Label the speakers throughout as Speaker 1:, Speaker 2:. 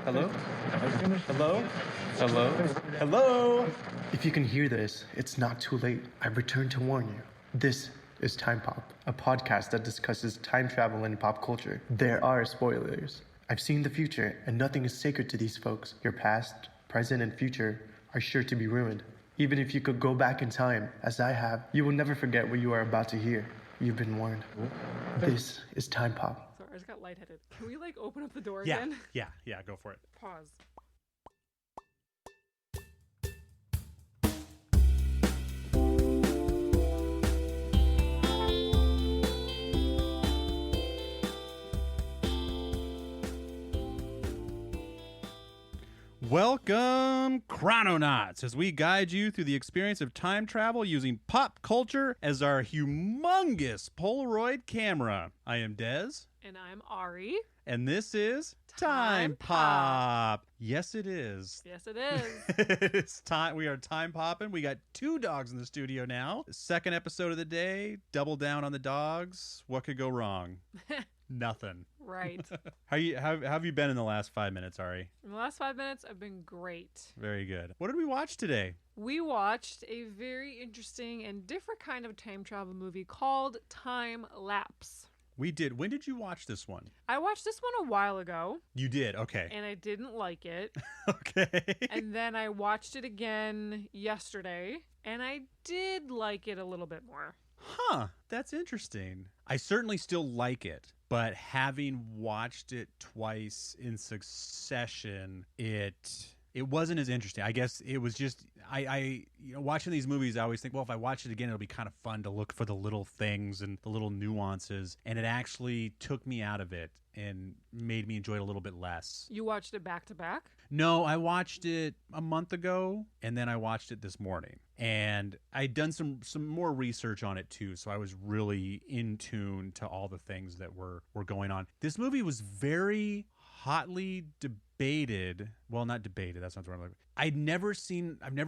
Speaker 1: Hello? Hello? Hello? Hello? If you can hear this, it's not too late. I've returned to warn you. This is Time Pop, a podcast that discusses time travel and pop culture. There are spoilers. I've seen the future, and nothing is sacred to these folks. Your past, present, and future are sure to be ruined. Even if you could go back in time, as I have, you will never forget what you are about to hear. You've been warned. This is Time Pop.
Speaker 2: Sorry, I just got lightheaded. Can we open up the door again?
Speaker 3: Yeah, go for it.
Speaker 2: Pause.
Speaker 3: Welcome, Chrononauts, as we guide you through the experience of time travel using pop culture as our humongous Polaroid camera. I am Dez.
Speaker 2: And I'm Ari.
Speaker 3: And this is
Speaker 2: Time
Speaker 3: Pop. Yes, it is.
Speaker 2: Yes, it is.
Speaker 3: It's time. We are time popping. We got 2 dogs in the studio now. Second episode of the day. Double down on the dogs. What could go wrong? Nothing.
Speaker 2: Right.
Speaker 3: How have you been in the last 5 minutes, Ari?
Speaker 2: In the last 5 minutes, I've been great.
Speaker 3: Very good. What did we watch today?
Speaker 2: We watched a very interesting and different kind of time travel movie called Time Lapse.
Speaker 3: We did. When did you watch this one?
Speaker 2: I watched this one a while ago.
Speaker 3: You did? Okay.
Speaker 2: And I didn't like it.
Speaker 3: Okay.
Speaker 2: And then I watched it again yesterday, and I did like it a little bit more.
Speaker 3: Huh. That's interesting. I certainly still like it, but having watched it twice in succession, it wasn't as interesting. I guess it was just watching these movies, I always think, well, if I watch it again, it'll be kind of fun to look for the little things and the little nuances. And it actually took me out of it and made me enjoy it a little bit less.
Speaker 2: You watched it back to back?
Speaker 3: No, I watched it a month ago, and then I watched it this morning. And I'd done some more research on it too, so I was really in tune to all the things that were going on. This movie was very hotly debated. Well, not debated, that's not the right word. I've never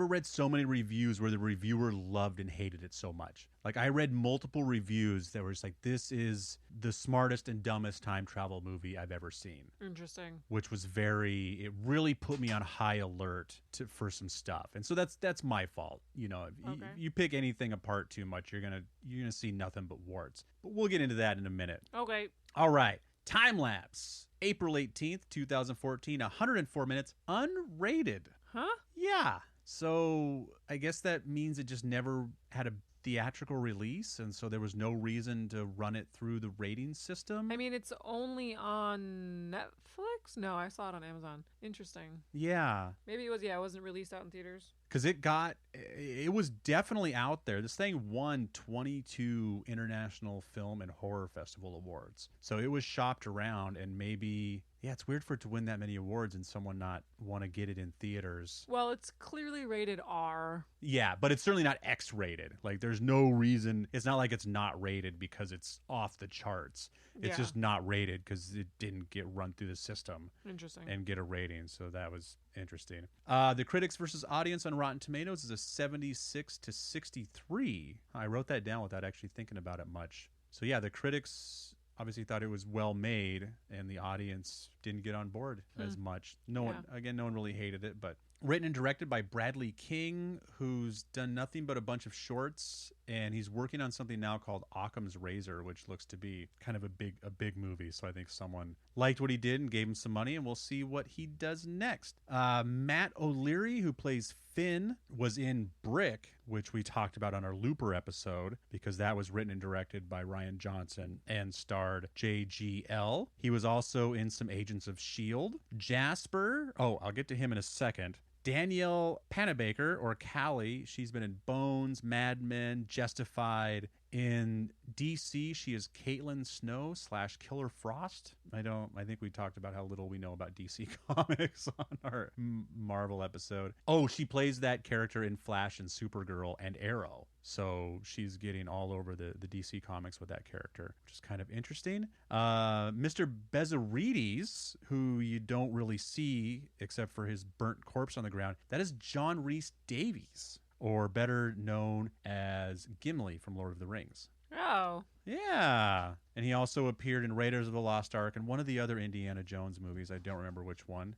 Speaker 3: read so many reviews where the reviewer loved and hated it so much. Like, I read multiple reviews that were just like, this is the smartest and dumbest time travel movie I've ever seen.
Speaker 2: Interesting.
Speaker 3: Which was it really put me on high alert for some stuff. And so that's my fault. You know,
Speaker 2: okay.
Speaker 3: You pick anything apart too much, you're gonna see nothing but warts. But we'll get into that in a minute.
Speaker 2: Okay.
Speaker 3: All right. Time Lapse. April 18th, 2014, 104 minutes, unrated.
Speaker 2: Huh?
Speaker 3: Yeah. So I guess that means it just never had a theatrical release, and so there was no reason to run it through the rating system.
Speaker 2: I mean, it's only on Netflix? No, I saw it on Amazon. Interesting.
Speaker 3: Yeah.
Speaker 2: Maybe it wasn't released out in theaters.
Speaker 3: Because it was definitely out there. This thing won 22 International Film and Horror Festival awards. So it was shopped around, and maybe, it's weird for it to win that many awards and someone not want to get it in theaters.
Speaker 2: Well, it's clearly rated R.
Speaker 3: Yeah, but it's certainly not X-rated. Like, there's no reason. It's not like it's not rated because it's off the charts. It's just not rated because it didn't get run through the system.
Speaker 2: Interesting.
Speaker 3: And get a rating. So that was interesting. The critics versus audience on Rotten Tomatoes is a 76 to 63. I wrote that down without actually thinking about it much. So yeah, the critics obviously thought it was well made, and the audience didn't get on board as much. No one really hated it, but written and directed by Bradley King, who's done nothing but a bunch of shorts, and he's working on something now called Occam's Razor, which looks to be kind of a big movie. So I think someone liked what he did and gave him some money, and we'll see what he does next. Matt O'Leary, who plays Finn, was in Brick, which we talked about on our Looper episode, because that was written and directed by Ryan Johnson and starred JGL. He was also in some Agents of S.H.I.E.L.D. Jasper, I'll get to him in a second. Danielle Panabaker, or Callie, she's been in Bones, Mad Men, Justified. In DC, she is Caitlin Snow / Killer Frost. I think we talked about how little we know about DC Comics on our Marvel episode. Oh, she plays that character in Flash and Supergirl and Arrow. So she's getting all over the DC Comics with that character, which is kind of interesting. Mr. Bezarides, who you don't really see except for his burnt corpse on the ground, that is John Rhys Davies, or better known as Gimli from Lord of the Rings.
Speaker 2: Oh.
Speaker 3: Yeah. And he also appeared in Raiders of the Lost Ark and one of the other Indiana Jones movies. I don't remember which one.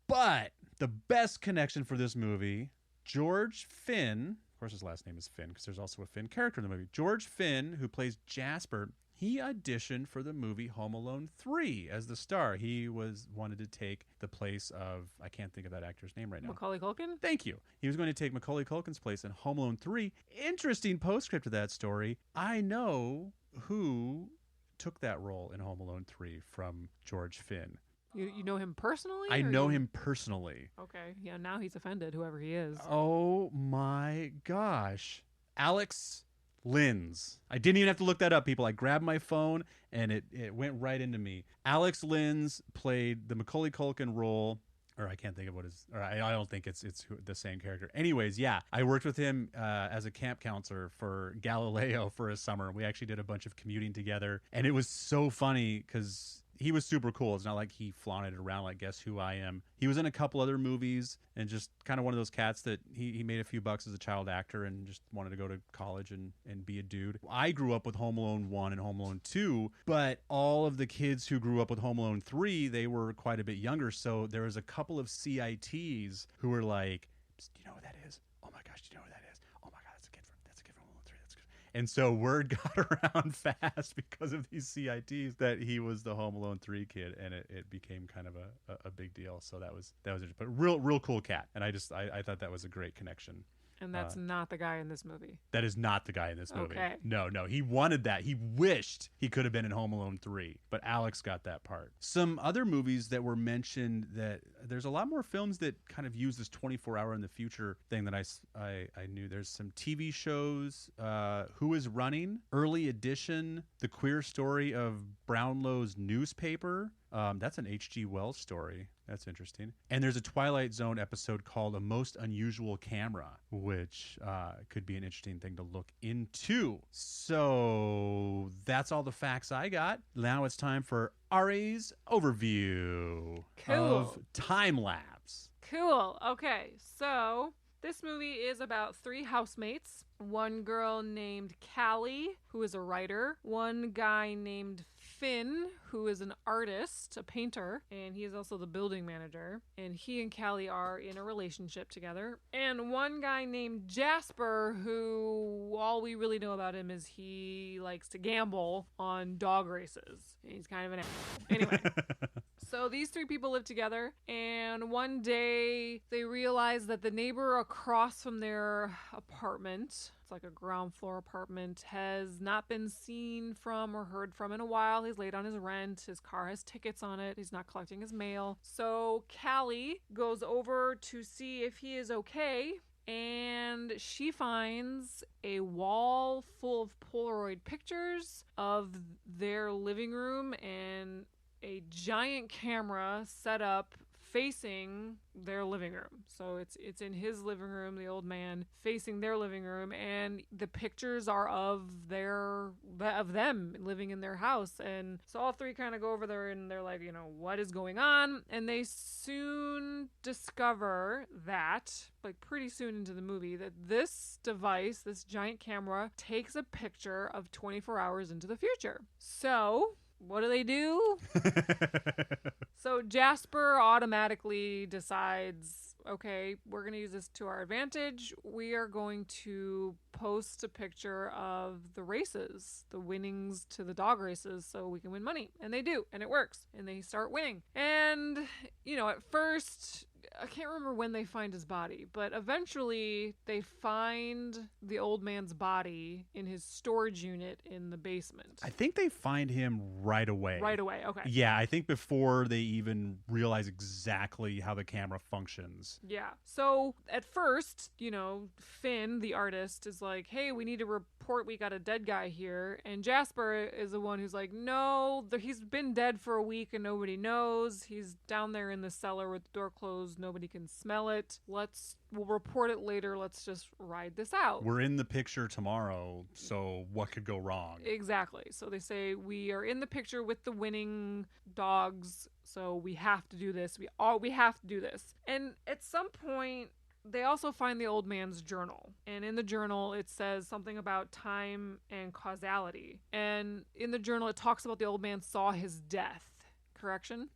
Speaker 3: But the best connection for this movie, George Finn, of course his last name is Finn because there's also a Finn character in the movie. George Finn, who plays Jasper, he auditioned for the movie Home Alone 3 as the star. He wanted to take the place of, I can't think of that actor's name right now.
Speaker 2: Macaulay Culkin?
Speaker 3: Thank you. He was going to take Macaulay Culkin's place in Home Alone 3. Interesting postscript to that story. I know who took that role in Home Alone 3 from George Finn.
Speaker 2: You know him personally?
Speaker 3: I know him personally.
Speaker 2: Okay. Yeah, now he's offended, whoever he is.
Speaker 3: Oh my gosh. Alex Linz. I didn't even have to look that up, people. I grabbed my phone and it went right into me. Alex Linz played the Macaulay Culkin role. Or I can't think of what his. Or I don't think it's the same character. Anyways, yeah, I worked with him as a camp counselor for Galileo for a summer. We actually did a bunch of commuting together, and it was so funny because he was super cool. It's not like he flaunted around like Guess Who I Am. He was in a couple other movies and just kind of one of those cats that he made a few bucks as a child actor and just wanted to go to college and be a dude. I grew up with Home Alone 1 and Home Alone 2, but all of the kids who grew up with Home Alone 3, they were quite a bit younger. So there was a couple of CITs who were like, do you know what that is? Oh my gosh, do you know what that is? Oh my God, that's a kid from Home Alone 3. That's good. And so word got around fast because of these CITs that he was the Home Alone 3 kid, and it became kind of a big deal. So that was interesting. But real cool cat. And I thought that was a great connection.
Speaker 2: And that's not the guy in this movie.
Speaker 3: That is not the guy in this movie.
Speaker 2: Okay.
Speaker 3: No. He wanted that. He wished he could have been in Home Alone 3, but Alex got that part. Some other movies that were mentioned, that there's a lot more films that kind of use this 24-hour in the future thing that I knew. There's some TV shows, Who is Running, Early Edition, The Queer Story of Brownlow's Newspaper. That's an H.G. Wells story. That's interesting. And there's a Twilight Zone episode called A Most Unusual Camera, which could be an interesting thing to look into. So that's all the facts I got. Now it's time for Ari's overview of Time Lapse.
Speaker 2: Cool. Okay, so this movie is about three housemates. One girl named Callie, who is a writer. One guy named Finn, who is an artist, a painter, and he is also the building manager. And he and Callie are in a relationship together. And one guy named Jasper, who all we really know about him is he likes to gamble on dog races. He's kind of an asshole. Anyway. So these three people live together, and one day they realize that the neighbor across from their apartment, it's like a ground floor apartment, has not been seen from or heard from in a while. He's late on his rent. His car has tickets on it. He's not collecting his mail. So Callie goes over to see if he is okay, and she finds a wall full of Polaroid pictures of their living room and a giant camera set up facing their living room. So it's in his living room, the old man facing their living room, and the pictures are of them living in their house. And so all three kind of go over there and they're like, what is going on? And they soon discover that, like pretty soon into the movie, that this device, this giant camera, takes a picture of 24 hours into the future. So what do? So Jasper automatically decides, okay, we're going to use this to our advantage. We are going to post a picture of the races, the winnings to the dog races, so we can win money. And they do, and it works. And they start winning. And, at first, I can't remember when they find his body, but eventually they find the old man's body in his storage unit in the basement.
Speaker 3: I think they find him right away.
Speaker 2: Right away, okay.
Speaker 3: Yeah, I think before they even realize exactly how the camera functions.
Speaker 2: Yeah. So at first, Finn, the artist, is like, hey, we need to report we got a dead guy here. And Jasper is the one who's like, no, he's been dead for a week and nobody knows. He's down there in the cellar with the door closed. Nobody can smell it. We'll report it later. Let's just ride this out.
Speaker 3: We're in the picture tomorrow, so what could go wrong?
Speaker 2: Exactly. So they say we are in the picture with the winning dogs, so we have to do this. We have to do this. And at some point, they also find the old man's journal. And in the journal, it says something about time and causality. And in the journal, it talks about the old man saw his death correction?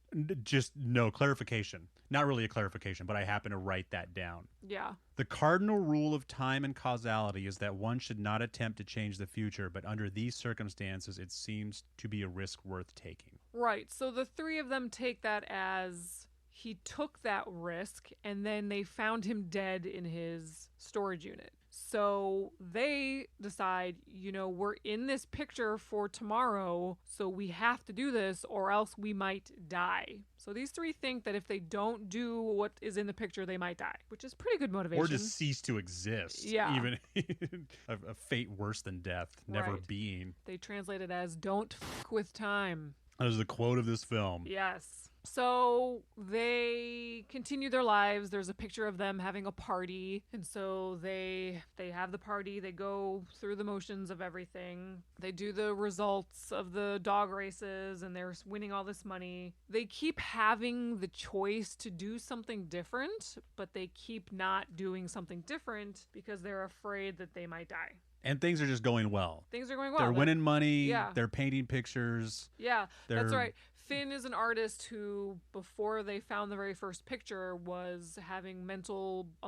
Speaker 3: Just no clarification. Not really a clarification, but I happen to write that down.
Speaker 2: Yeah.
Speaker 3: The cardinal rule of time and causality is that one should not attempt to change the future, but under these circumstances, it seems to be a risk worth taking.
Speaker 2: Right. So the three of them take that as he took that risk, and then they found him dead in his storage unit. So they decide, we're in this picture for tomorrow, so we have to do this or else we might die. So these three think that if they don't do what is in the picture, they might die, which is pretty good motivation.
Speaker 3: Or just cease to exist.
Speaker 2: Yeah.
Speaker 3: Even a fate worse than death, never
Speaker 2: Right.
Speaker 3: being.
Speaker 2: They translate it as "don't fuck with time."
Speaker 3: That is the quote of this film.
Speaker 2: Yes. So they continue their lives. There's a picture of them having a party. And so they have the party. They go through the motions of everything. They do the results of the dog races and they're winning all this money. They keep having the choice to do something different, but they keep not doing something different because they're afraid that they might die.
Speaker 3: And things are just going well.
Speaker 2: Things are going well.
Speaker 3: They're winning money.
Speaker 2: Yeah.
Speaker 3: They're painting pictures.
Speaker 2: Yeah, that's
Speaker 3: They're-
Speaker 2: right. Finn is an artist who, before they found the very first picture, was having a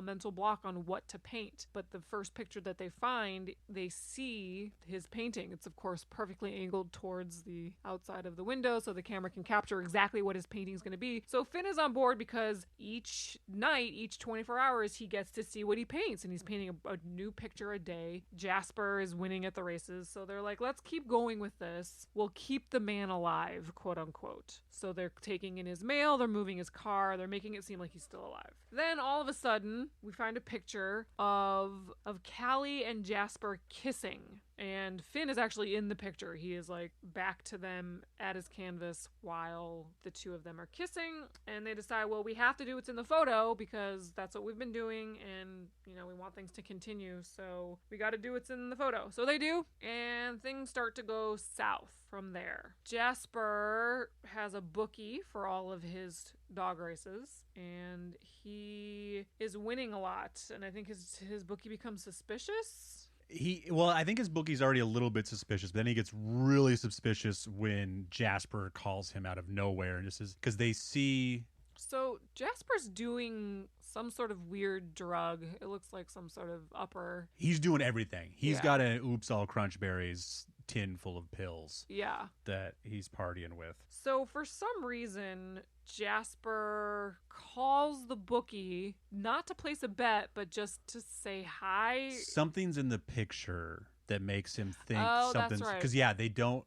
Speaker 2: mental block on what to paint. But the first picture that they find, they see his painting. It's, of course, perfectly angled towards the outside of the window, so the camera can capture exactly what his painting is going to be. So Finn is on board because each night, each 24 hours, he gets to see what he paints. And he's painting a new picture a day. Jasper is winning at the races. So they're like, let's keep going with this. We'll keep the man alive, quote unquote. So they're taking in his mail, they're moving his car, they're making it seem like he's still alive. Then all of a sudden, we find a picture of Callie and Jasper kissing. And Finn is actually in the picture. He is like back to them at his canvas while the two of them are kissing. And they decide, well, we have to do what's in the photo because that's what we've been doing. And, we want things to continue. So we got to do what's in the photo. So they do. And things start to go south from there. Jasper has a bookie for all of his dog races. And he is winning a lot. And I think his bookie becomes suspicious.
Speaker 3: I think his bookie's already a little bit suspicious, but then he gets really suspicious when Jasper calls him out of nowhere and just says, because they see.
Speaker 2: So Jasper's doing some sort of weird drug. It looks like some sort of upper.
Speaker 3: He's doing everything. He's
Speaker 2: Yeah.
Speaker 3: got an Oops All Crunch Berries tin full of pills
Speaker 2: Yeah.
Speaker 3: that he's partying with.
Speaker 2: So for some reason, Jasper calls the bookie not to place a bet, but just to say hi.
Speaker 3: Something's in the picture that makes him think
Speaker 2: Oh, that's
Speaker 3: something's
Speaker 2: right.
Speaker 3: because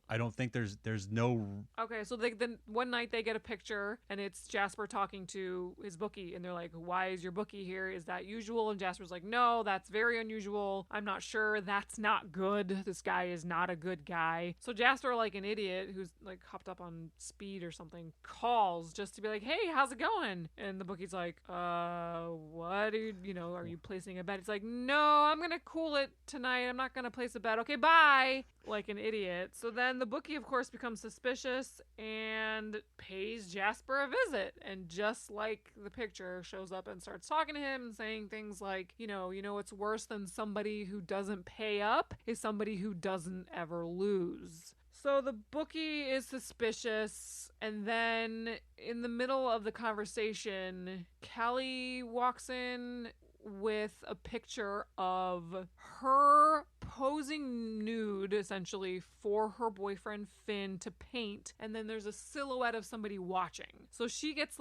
Speaker 3: I don't think there's no.
Speaker 2: Okay, so then one night they get a picture and it's Jasper talking to his bookie and they're like, why is your bookie here? Is that usual? And Jasper's like, no, that's very unusual. I'm not sure. That's not good. This guy is not a good guy. So Jasper, like an idiot who's like hopped up on speed or something, calls just to be like, hey, how's it going? And the bookie's like, what are you placing a bet? He's like, no, I'm going to cool it tonight. I'm not going to place a bet. Okay, bye. Like an idiot. So then the bookie, of course, becomes suspicious and pays Jasper a visit. And just like the picture, shows up and starts talking to him and saying things like, what's worse than somebody who doesn't pay up is somebody who doesn't ever lose. So the bookie is suspicious, and then in the middle of the conversation, Callie walks in with a picture of her posing nude, essentially, for her boyfriend Finn to paint, and then there's a silhouette of somebody watching. So she gets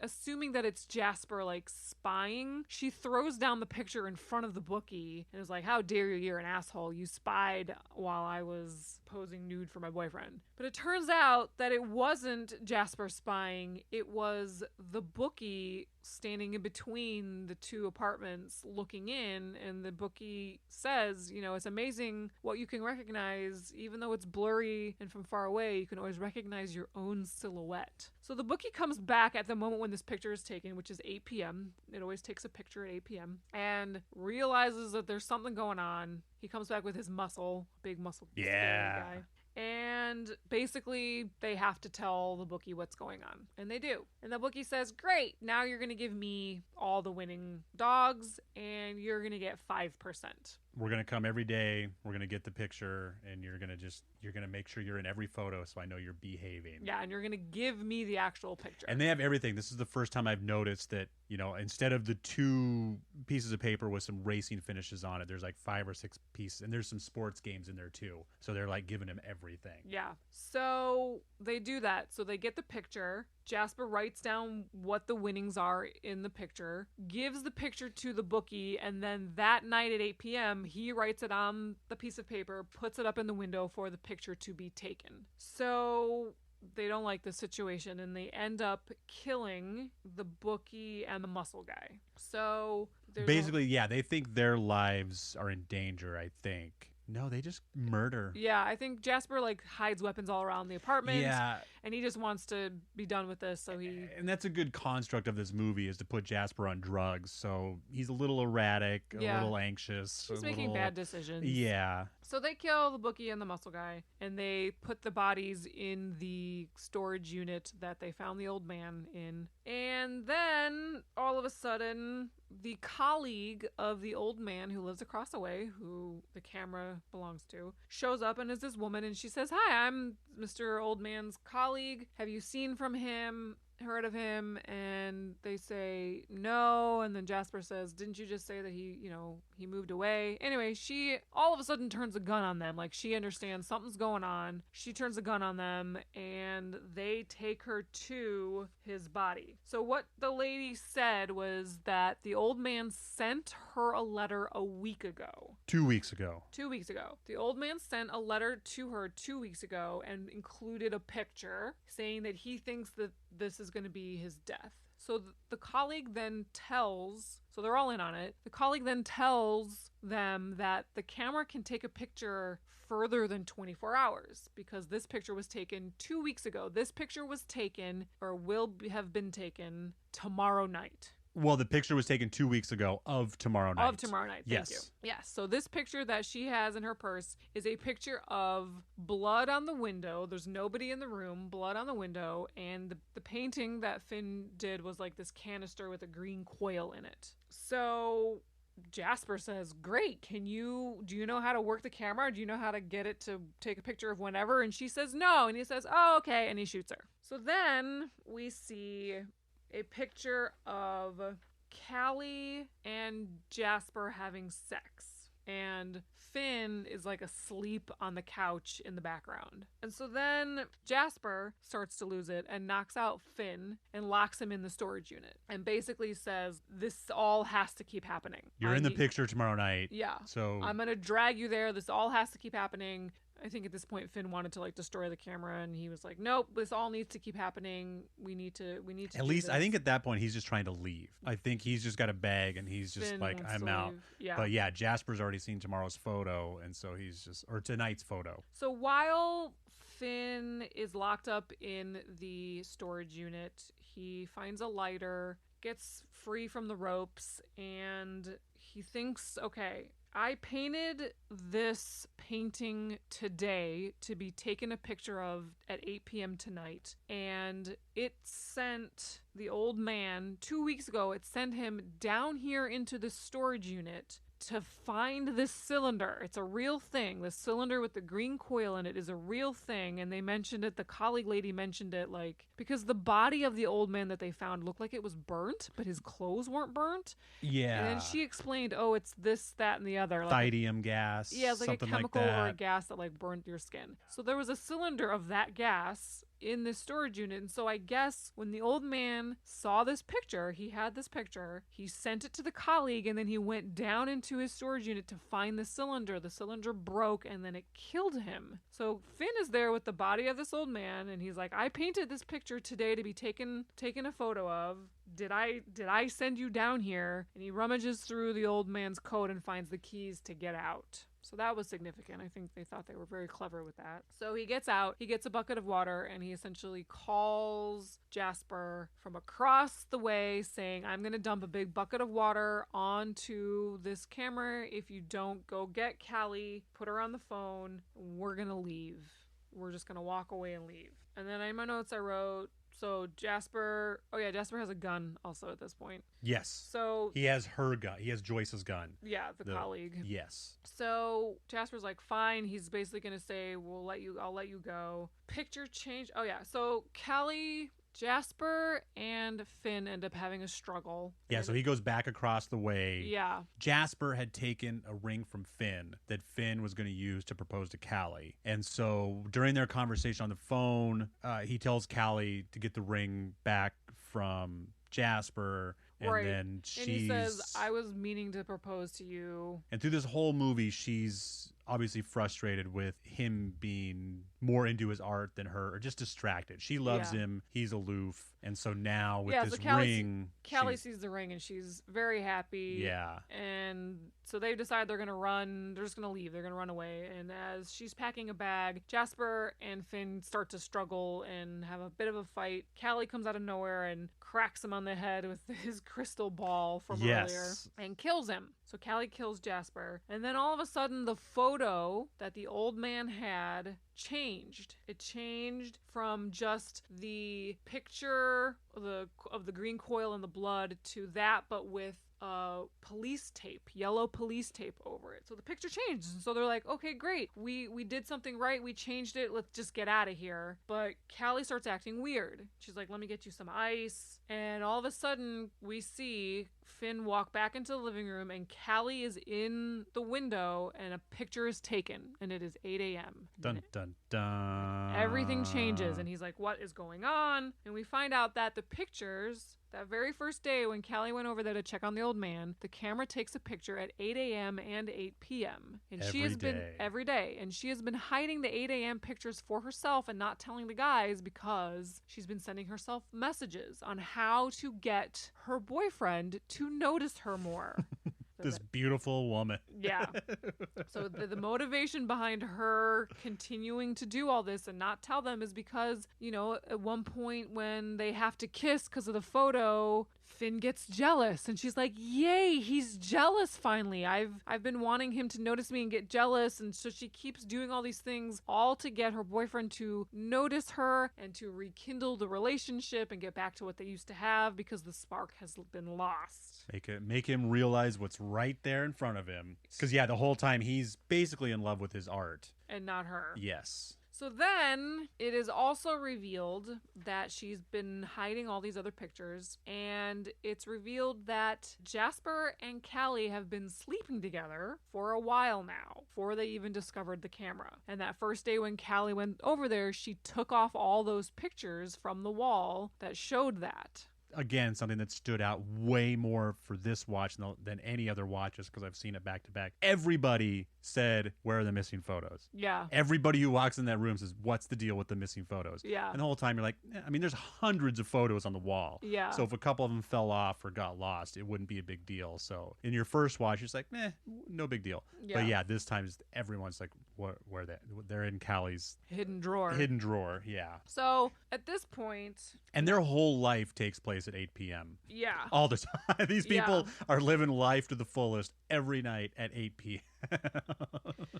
Speaker 2: assuming that it's Jasper spying, she throws down the picture in front of the bookie and is like, how dare you, you're an asshole, you spied while I was posing nude for my boyfriend. But it turns out that it wasn't Jasper spying, it was the bookie standing in between the two apartments looking in, and the bookie says, it's amazing what you can recognize, even though it's blurry and from far away, you can always recognize your own silhouette. So the bookie comes back at the moment when this picture is taken, which is 8 p.m. It always takes a picture at 8 p.m. and realizes that there's something going on. He comes back with his big muscle guy. And basically, they have to tell the bookie what's going on. And they do. And the bookie says, great, now you're going to give me all the winning dogs, and you're going to get 5%.
Speaker 3: we're going to come every day. We're going to get the picture, and you're going to make sure you're in every photo so I know you're behaving.
Speaker 2: Yeah, and you're going to give me the actual picture.
Speaker 3: And they have everything. This is the first time I've noticed that, instead of the 2 pieces of paper with some racing finishes on it, there's like 5 or 6 pieces, and there's some sports games in there too. So they're like giving him everything.
Speaker 2: Yeah. So they do that. So they get the picture. Jasper writes down what the winnings are in the picture, gives the picture to the bookie, and then that night at 8 p.m., he writes it on the piece of paper, puts it up in the window for the picture to be taken. So they don't like the situation, and they end up killing the bookie and the muscle guy. So
Speaker 3: basically, they think their lives are in danger, I think. No, they just murder.
Speaker 2: Yeah, I think Jasper hides weapons all around the apartment.
Speaker 3: Yeah.
Speaker 2: And he just wants to be done with this, so he...
Speaker 3: And that's a good construct of this movie, is to put Jasper on drugs. So he's a little erratic, a little anxious.
Speaker 2: He's making bad decisions.
Speaker 3: Yeah.
Speaker 2: So they kill the bookie and the muscle guy, and they put the bodies in the storage unit that they found the old man in. And then, all of a sudden, the colleague of the old man who lives across the way, who the camera belongs to, shows up and is this woman, and she says, "Hi, I'm Mr. Old Man's colleague. Have you seen from him? Heard of him?" And they say no, and then Jasper says, "Didn't you just say that he moved away?" Anyway, she all of a sudden turns a gun on them. She understands something's going on. She turns a gun on them, and they take her to his body. So what the lady said was that the old man sent her a letter a week ago.
Speaker 3: 2 weeks ago.
Speaker 2: 2 weeks ago. The old man sent a letter to her 2 weeks ago and included a picture saying that he thinks that this is going to be his death. So the colleague then tells, so they're all in on it, the colleague then tells them that the camera can take a picture further than 24 hours because this picture was taken 2 weeks ago. This picture was taken, or will have been taken, tomorrow night.
Speaker 3: Well, the picture was taken 2 weeks ago of tomorrow night.
Speaker 2: Of tomorrow night, thank you. Yes, so this picture that she has in her purse is a picture of blood on the window. There's nobody in the room, blood on the window, and the painting that Finn did was this canister with a green coil in it. So Jasper says, "Great, do you know how to work the camera? Do you know how to get it to take a picture of whenever?" And she says, "No," and he says, "Oh, okay," and he shoots her. So then we see a picture of Callie and Jasper having sex. And Finn is asleep on the couch in the background. And so then Jasper starts to lose it and knocks out Finn and locks him in the storage unit. And basically says, this all has to keep happening.
Speaker 3: You're in the picture tomorrow night.
Speaker 2: Yeah.
Speaker 3: So
Speaker 2: I'm going to drag you there. This all has to keep happening. I think at this point Finn wanted to destroy the camera, and he was like, "Nope, this all needs to keep happening. We need to
Speaker 3: At least I think at that point he's just trying to leave. I think he's just got a bag and he's just
Speaker 2: Finn
Speaker 3: I'm out.
Speaker 2: Yeah.
Speaker 3: But yeah, Jasper's already seen tomorrow's photo, and so or tonight's photo.
Speaker 2: So while Finn is locked up in the storage unit, he finds a lighter, gets free from the ropes, and he thinks, okay, I painted this painting today to be taken a picture of at 8 p.m. tonight, and it sent the old man 2 weeks ago, it sent him down here into the storage unit to find this cylinder. It's a real thing. The cylinder with the green coil in it is a real thing, and they mentioned it, the colleague lady mentioned it, because the body of the old man that they found looked like it was burnt, but his clothes weren't burnt.
Speaker 3: Yeah.
Speaker 2: And then she explained, it's this, that, and the other.
Speaker 3: Thydium gas.
Speaker 2: Yeah, it's a chemical
Speaker 3: like
Speaker 2: or a gas that burnt your skin. So there was a cylinder of that gas in this storage unit, and so I guess when the old man saw this picture, he had this picture, he sent it to the colleague, and then he went down into his storage unit to find the cylinder. The cylinder broke, and then it killed him. So Finn is there with the body of this old man, and he's like, I painted this picture today to be taken a photo of. Did I send you down here? And he rummages through the old man's coat and finds the keys to get out. So that was significant. I think they thought they were very clever with that. So he gets out, he gets a bucket of water, and he essentially calls Jasper from across the way saying, I'm going to dump a big bucket of water onto this camera. If you don't go get Callie, put her on the phone, we're going to leave. We're just going to walk away and leave. And then in my notes I wrote, So Jasper has a gun also at this point.
Speaker 3: Yes.
Speaker 2: So
Speaker 3: He has her gun. He has Joyce's gun.
Speaker 2: yeah, the colleague.
Speaker 3: Yes.
Speaker 2: So Jasper's like, fine. He's basically gonna say, I'll let you go. Picture change. Oh yeah. So Callie, Jasper, and Finn end up having a struggle.
Speaker 3: Yeah, so he goes back across the way.
Speaker 2: Yeah.
Speaker 3: Jasper had taken a ring from Finn that Finn was going to use to propose to Callie. And so during their conversation on the phone, he tells Callie to get the ring back from Jasper. And
Speaker 2: right.
Speaker 3: then
Speaker 2: And he says, I was meaning to propose to you.
Speaker 3: And through this whole movie, she's obviously frustrated with him being more into his art than her, or just distracted. She loves him. He's aloof. And so now with this ring...
Speaker 2: Callie sees the ring and she's very happy.
Speaker 3: Yeah.
Speaker 2: And so they decide they're going to run. They're just going to leave. They're going to run away. And as she's packing a bag, Jasper and Finn start to struggle and have a bit of a fight. Callie comes out of nowhere and cracks him on the head with his crystal ball from earlier and kills him. So Callie kills Jasper. And then all of a sudden, the photo that the old man had changed. It changed from just the picture of the green coil and the blood to that, but with police tape, yellow police tape over it. So the picture changed. And so they're like, okay, great. We did something right. We changed it. Let's just get out of here. But Callie starts acting weird. She's like, let me get you some ice. And all of a sudden we see Finn walk back into the living room and Callie is in the window and a picture is taken and it is 8 a.m.
Speaker 3: Dun, dun, dun.
Speaker 2: Everything changes and he's like, what is going on? And we find out that the pictures... That very first day when Callie went over there to check on the old man, the camera takes a picture at 8 a.m. and 8 p.m. And she has been every day. And she has been hiding the 8 a.m. pictures for herself and not telling the guys because she's been sending herself messages on how to get her boyfriend to notice her more.
Speaker 3: This beautiful woman.
Speaker 2: Yeah. So the motivation behind her continuing to do all this and not tell them is because, you know, at one point when they have to kiss because of the photo, Finn gets jealous and she's like, yay, he's jealous finally. I've been wanting him to notice me and get jealous. And so she keeps doing all these things all to get her boyfriend to notice her and to rekindle the relationship and get back to what they used to have because the spark has been lost.
Speaker 3: Make him realize what's right there in front of him. Because, yeah, the whole time he's basically in love with his art.
Speaker 2: And not her.
Speaker 3: Yes.
Speaker 2: So then it is also revealed that she's been hiding all these other pictures, and it's revealed that Jasper and Callie have been sleeping together for a while now, before they even discovered the camera. And that first day when Callie went over there, she took off all those pictures from the wall that showed that.
Speaker 3: Again, something that stood out way more for this watch than any other watches because I've seen it back to back. Everybody said, where are the missing photos?
Speaker 2: Yeah.
Speaker 3: Everybody who walks in that room says, what's the deal with the missing photos?
Speaker 2: Yeah.
Speaker 3: And the whole time you're like, I mean, there's hundreds of photos on the wall.
Speaker 2: Yeah.
Speaker 3: So if a couple of them fell off or got lost, it wouldn't be a big deal. So in your first watch, it's like, no big deal.
Speaker 2: Yeah.
Speaker 3: But yeah, this time everyone's like, where are they? They're in Callie's
Speaker 2: hidden drawer.
Speaker 3: Yeah.
Speaker 2: So at this point...
Speaker 3: And their whole life takes place at 8 p.m.
Speaker 2: Yeah.
Speaker 3: All the time. These people are living life to the fullest every night at 8 p.m.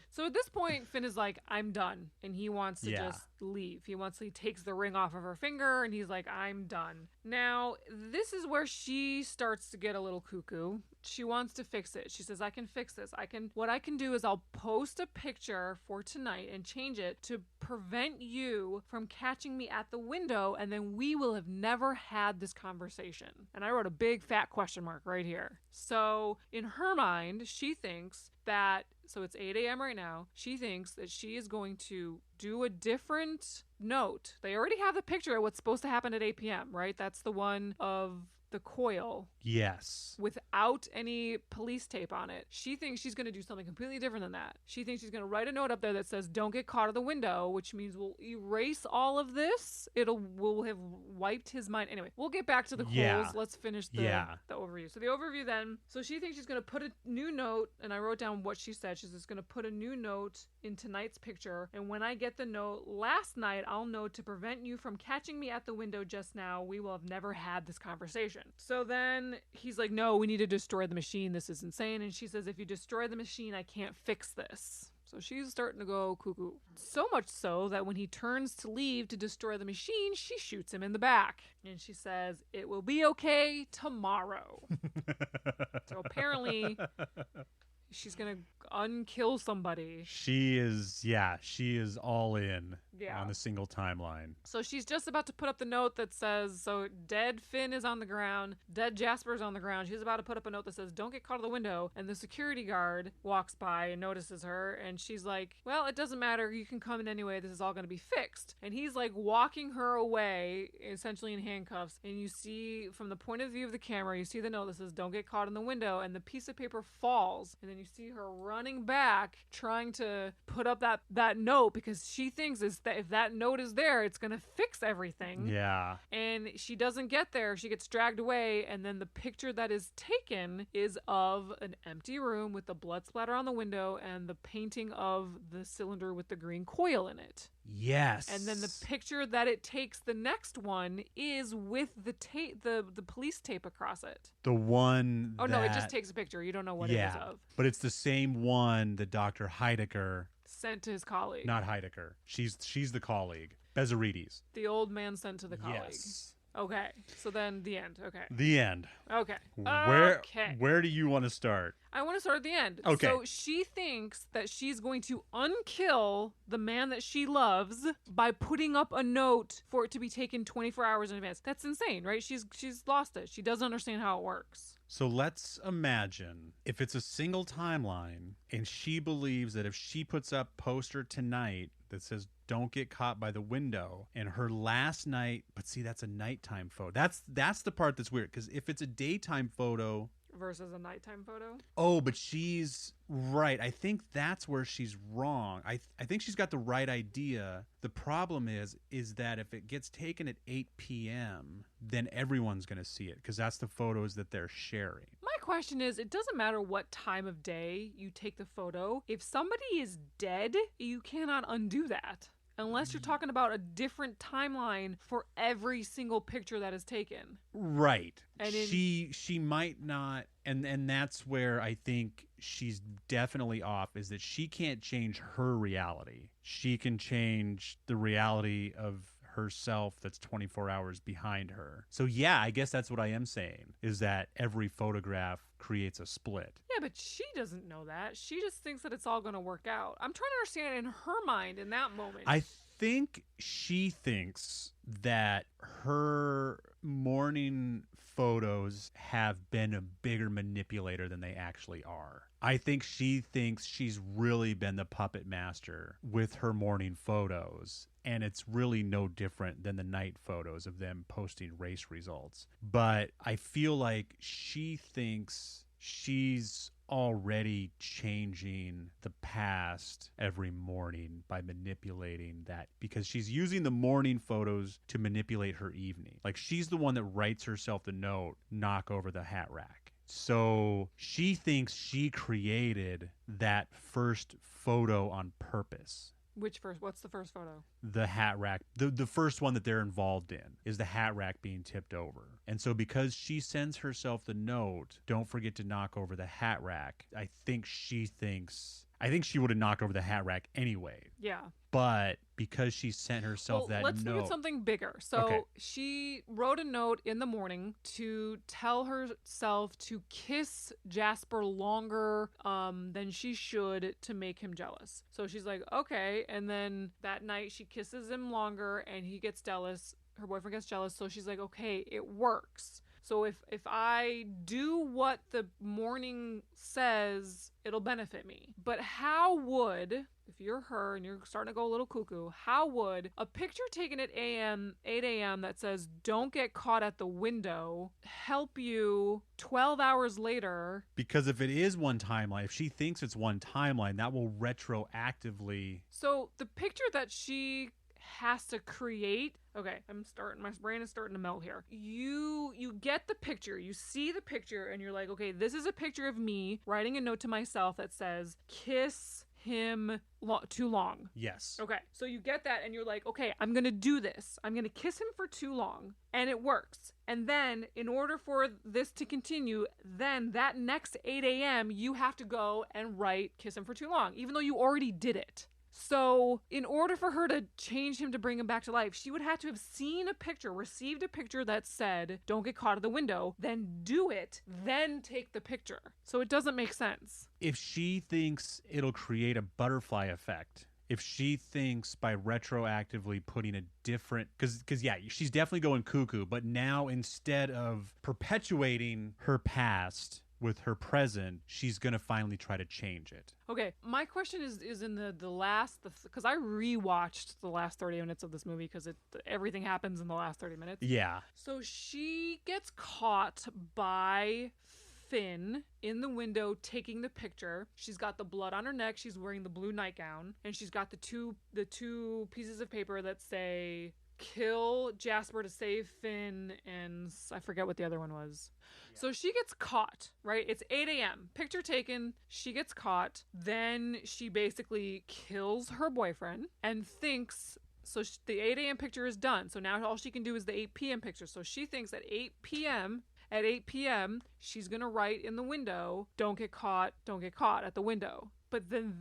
Speaker 2: So at this point, Finn is like, I'm done. And he wants to just leave. He takes the ring off of her finger and he's like, I'm done. Now, this is where she starts to get a little cuckoo. She wants to fix it. She says, I can fix this. What I can do is I'll post a picture for tonight and change it to prevent you from catching me at the window, and then we will have never had this conversation. And I wrote a big fat question mark right here. So in her mind, she thinks that, so it's 8 a.m. right now, she thinks that she is going to do a different note. They already have the picture of what's supposed to happen at 8 p.m., right? That's the one of the coil.
Speaker 3: Yes.
Speaker 2: Without any police tape on it. She thinks she's going to do something completely different than that. She thinks she's going to write a note up there that says, don't get caught at the window, which means we'll erase all of this. We'll have wiped his mind. Anyway, we'll get back to the coils. Let's finish the overview. So the overview then, so she thinks she's going to put a new note, and I wrote down what she said. She's just going to put a new note in tonight's picture, and when I get the note last night, I'll note to prevent you from catching me at the window just now. We will have never had this conversation. So then he's like, no, we need to destroy the machine. This is insane. And she says, if you destroy the machine, I can't fix this. So So she's starting to go cuckoo. So much so that when he turns to leave to destroy the machine, she shoots him in the back. And she says, "It will be okay tomorrow." So apparently she's going to unkill somebody.
Speaker 3: She is all in on the single timeline.
Speaker 2: So she's just about to put up the note that says, so dead Finn is on the ground, dead Jasper's on the ground. She's about to put up a note that says, "Don't get caught in the window." And the security guard walks by and notices her. And she's like, "Well, it doesn't matter. You can come in anyway. This is all going to be fixed." And he's like walking her away, essentially in handcuffs. And you see from the point of view of the camera, you see the note that says, "Don't get caught in the window." And the piece of paper falls. And then you see her running back, trying to put up that note because she thinks is that if that note is there, it's going to fix everything.
Speaker 3: Yeah.
Speaker 2: And she doesn't get there. She gets dragged away. And then the picture that is taken is of an empty room with the blood splatter on the window and the painting of the cylinder with the green coil in it.
Speaker 3: Yes.
Speaker 2: And then the picture that it takes, the next one, is with the tape, the police tape across it.
Speaker 3: The one
Speaker 2: Oh, no, it just takes a picture. You don't know what it is of.
Speaker 3: But it's the same one that Dr. Heidecker
Speaker 2: Sent to his colleague.
Speaker 3: Not Heidecker. She's the colleague. Bezarides.
Speaker 2: The old man sent to the colleague.
Speaker 3: Yes.
Speaker 2: Okay. So then the end. Okay.
Speaker 3: The end.
Speaker 2: Okay.
Speaker 3: Where do you want to start?
Speaker 2: I want to start at the end.
Speaker 3: Okay.
Speaker 2: So she thinks that she's going to unkill the man that she loves by putting up a note for it to be taken 24 hours in advance. That's insane, right? She's lost it. She doesn't understand how it works.
Speaker 3: So let's imagine if it's a single timeline and she believes that if she puts up poster tonight that says "Don't get caught by the window," and her last night, but see, that's a nighttime photo. That's the part that's weird, because if it's a daytime photo
Speaker 2: versus a nighttime photo.
Speaker 3: Oh, but she's right. I think that's where she's wrong. I think she's got the right idea. The problem is that if it gets taken at 8 p.m., then everyone's going to see it because that's the photos that they're sharing.
Speaker 2: My question is, it doesn't matter what time of day you take the photo. If somebody is dead, you cannot undo that. Unless you're talking about a different timeline for every single picture that is taken.
Speaker 3: Right.
Speaker 2: And
Speaker 3: she might not, and that's where I think she's definitely off, is that she can't change her reality. She can change the reality of herself that's 24 hours behind her. So yeah, I guess that's what I am saying, is that every photograph creates a split.
Speaker 2: Yeah, but she doesn't know that. She just thinks that it's all going to work out. I'm trying to understand it in her mind in that moment.
Speaker 3: I think she thinks that her morning photos have been a bigger manipulator than they actually are. I think she thinks she's really been the puppet master with her morning photos, and it's really no different than the night photos of them posting race results. But I feel like she thinks she's already changing the past every morning by manipulating that, because she's using the morning photos to manipulate her evening. Like, she's the one that writes herself the note, "Knock over the hat rack." So she thinks she created that first photo on purpose.
Speaker 2: Which first? What's the first photo?
Speaker 3: The hat rack. The first one that they're involved in is the hat rack being tipped over. And so because she sends herself the note, "Don't forget to knock over the hat rack," I think she would have knocked over the hat rack anyway.
Speaker 2: Yeah.
Speaker 3: But because she sent herself that note.
Speaker 2: Let's look at something bigger. So she wrote a note in the morning to tell herself to kiss Jasper longer than she should to make him jealous. So she's like, okay. And then that night she kisses him longer and he gets jealous. Her boyfriend gets jealous. So she's like, okay, it works. So if I do what the morning says, it'll benefit me. But how would, if you're her and you're starting to go a little cuckoo, how would a picture taken at 8 a.m. that says "Don't get caught at the window" help you 12 hours later?
Speaker 3: Because if it is one timeline, if she thinks it's one timeline, that will retroactively.
Speaker 2: So the picture that she has to create. Okay, my brain is starting to melt here. You get the picture, you see the picture, and you're like, okay, this is a picture of me writing a note to myself that says, "Kiss him too long.
Speaker 3: Yes.
Speaker 2: Okay, so you get that and you're like, okay, I'm going to do this. I'm going to kiss him for too long, and it works. And then in order for this to continue, then that next 8 a.m., you have to go and write kiss him for too long, even though you already did it. So in order for her to change him to bring him back to life, she would have to have seen a picture, received a picture that said, don't get caught at the window, then do it, then take the picture. So it doesn't make sense.
Speaker 3: If she thinks it'll create a butterfly effect, if she thinks by retroactively putting a different, because yeah, she's definitely going cuckoo, but now instead of perpetuating her past with her present, she's going to finally try to change it.
Speaker 2: Okay, my question is in the last, because I rewatched the last 30 minutes of this movie because everything happens in the last 30 minutes.
Speaker 3: Yeah.
Speaker 2: So she gets caught by Finn in the window taking the picture. She's got the blood on her neck. She's wearing the blue nightgown, and she's got the two pieces of paper that say kill Jasper to save Finn, and I forget what the other one was. Yeah. So she gets caught, right? It's 8 a.m. Picture taken. She gets caught. Then she basically kills her boyfriend and thinks, so the 8 a.m. picture is done. So now all she can do is the 8 p.m. picture. So she thinks at 8 p.m., she's going to write in the window, don't get caught at the window. But then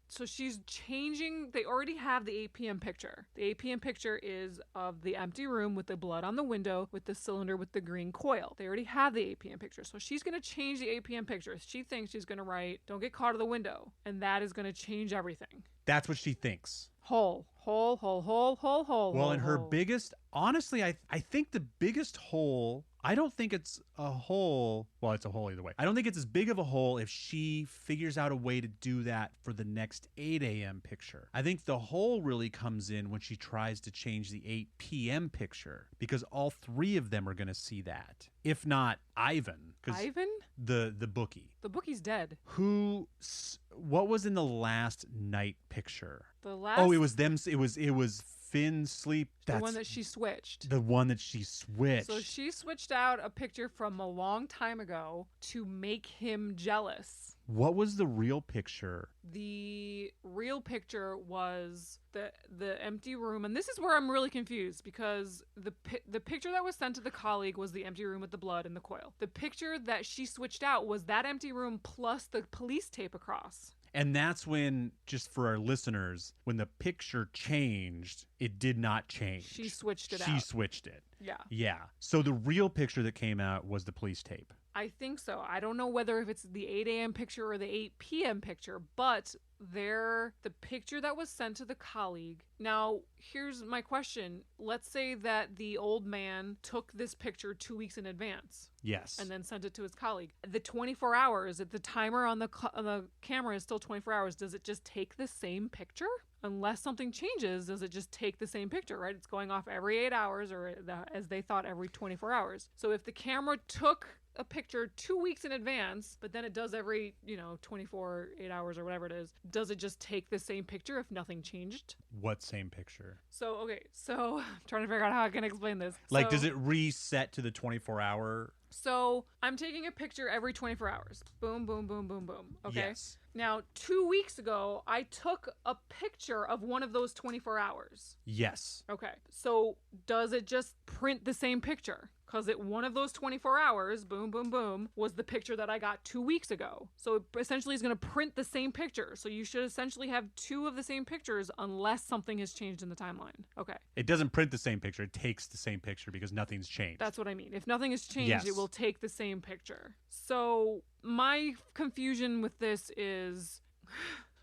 Speaker 2: so she's changing, they already have the 8 p.m. picture. The 8 p.m. picture is of the empty room with the blood on the window with the cylinder with the green coil. They already have the 8 p.m. picture. So she's going to change the 8 p.m. picture. She thinks she's going to write, don't get caught at the window. And that is going to change everything.
Speaker 3: That's what she thinks.
Speaker 2: Hole. Well,
Speaker 3: and her biggest, honestly, I think the biggest hole, I don't think it's a hole. Well, it's a hole either way. I don't think it's as big of a hole if she figures out a way to do that for the next 8 a.m. picture. I think the hole really comes in when she tries to change the 8 p.m. picture, because all three of them are going to see that. If not Ivan.
Speaker 2: Ivan?
Speaker 3: The bookie.
Speaker 2: The bookie's dead.
Speaker 3: What was in the last night picture?
Speaker 2: Oh,
Speaker 3: it was them. It was Finn sleep.
Speaker 2: The one that she switched.
Speaker 3: The one that she switched.
Speaker 2: So she switched out a picture from a long time ago to make him jealous.
Speaker 3: What was the real picture?
Speaker 2: The real picture was the empty room, and this is where I'm really confused, because the picture that was sent to the colleague was the empty room with the blood and the coil. The picture that she switched out was that empty room plus the police tape across.
Speaker 3: And that's when, just for our listeners, when the picture changed, it did not change.
Speaker 2: She switched it out.
Speaker 3: She switched it.
Speaker 2: Yeah.
Speaker 3: Yeah. So the real picture that came out was the police tape.
Speaker 2: I think so. I don't know whether if it's the 8 a.m. picture or the 8 p.m. picture, but the picture that was sent to the colleague. Now, here's my question. Let's say that the old man took this picture 2 weeks in advance.
Speaker 3: Yes.
Speaker 2: And then sent it to his colleague. The 24 hours, the timer on the camera is still 24 hours. Does it just take the same picture? Unless something changes, does it just take the same picture, right? It's going off every 8 hours, or as they thought, every 24 hours. So if the camera took a picture 2 weeks in advance, but then it does every 24 8 hours or whatever it is, does it just take the same picture if nothing changed?
Speaker 3: What same picture?
Speaker 2: So I'm trying to figure out how I can explain this.
Speaker 3: Like, does it reset to the 24-hour?
Speaker 2: So I'm taking a picture every 24 hours. Boom, boom, boom, boom, boom. Okay.
Speaker 3: Yes.
Speaker 2: Now, 2 weeks ago, I took a picture of one of those 24 hours.
Speaker 3: Yes.
Speaker 2: Okay. So does it just print the same picture? Because one of those 24 hours, boom, boom, boom, was the picture that I got 2 weeks ago. So it essentially is going to print the same picture. So you should essentially have two of the same pictures unless something has changed in the timeline. Okay.
Speaker 3: It doesn't print the same picture. It takes the same picture because nothing's changed.
Speaker 2: That's what I mean. If nothing has changed,
Speaker 3: Yes.
Speaker 2: It will take the same picture. So my confusion with this is...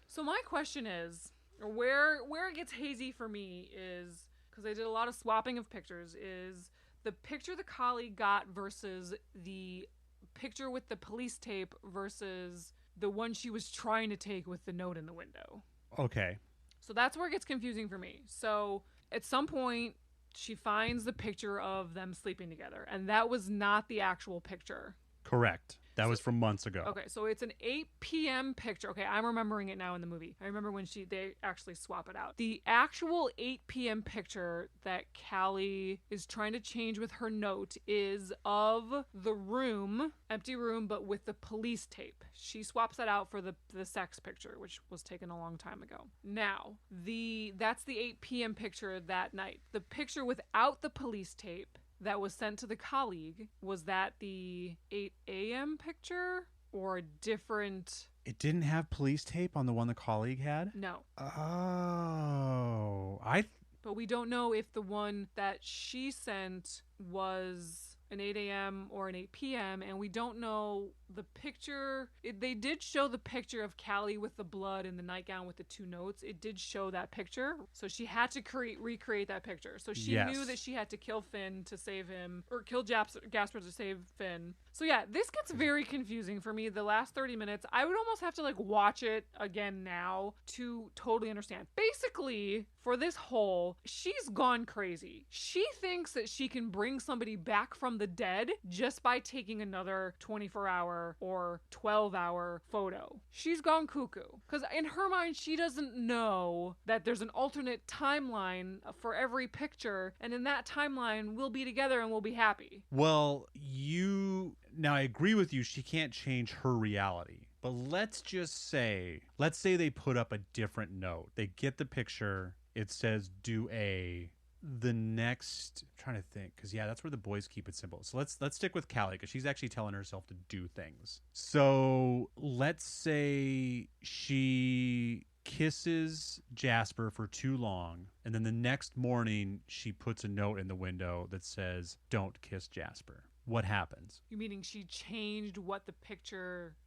Speaker 2: So my question is, or where it gets hazy for me is, because I did a lot of swapping of pictures, is the picture the colleague got versus the picture with the police tape versus the one she was trying to take with the note in the window.
Speaker 3: Okay.
Speaker 2: So that's where it gets confusing for me. So at some point, she finds the picture of them sleeping together, and that was not the actual picture.
Speaker 3: Correct. That was from months ago.
Speaker 2: Okay, so it's an 8 p.m. picture. Okay, I'm remembering it now in the movie. I remember when they actually swap it out. The actual 8 p.m. picture that Callie is trying to change with her note is of the room, empty room, but with the police tape. She swaps that out for the sex picture, which was taken a long time ago. Now, that's the 8 p.m. picture that night. The picture without the police tape that was sent to the colleague, was that the 8 a.m. picture or a different...
Speaker 3: It didn't have police tape on the one the colleague had?
Speaker 2: No.
Speaker 3: Oh.
Speaker 2: But we don't know if the one that she sent was an 8 a.m. or an 8 p.m. and we don't know the picture. They did show the picture of Callie with the blood in the nightgown with the 2 notes. It did show that picture. So she had to recreate that picture. So she knew that she had to kill Finn to save him, or kill Jasper to save Finn. So yeah, this gets very confusing for me. The last 30 minutes, I would almost have to like watch it again now to totally understand. Basically, for this whole, she's gone crazy. She thinks that she can bring somebody back from the dead just by taking another 24-hour or 12-hour photo. She's gone cuckoo. Because in her mind, she doesn't know that there's an alternate timeline for every picture, and in that timeline, we'll be together and we'll be happy.
Speaker 3: Well, now I agree with you, she can't change her reality. But let's say they put up a different note. They get the picture, it says do A. The next, I'm trying to think, because yeah, that's where the boys keep it simple. So let's stick with Callie, because she's actually telling herself to do things. So let's say she kisses Jasper for too long, and then the next morning she puts a note in the window that says don't kiss Jasper. What happens?
Speaker 2: You meaning she changed what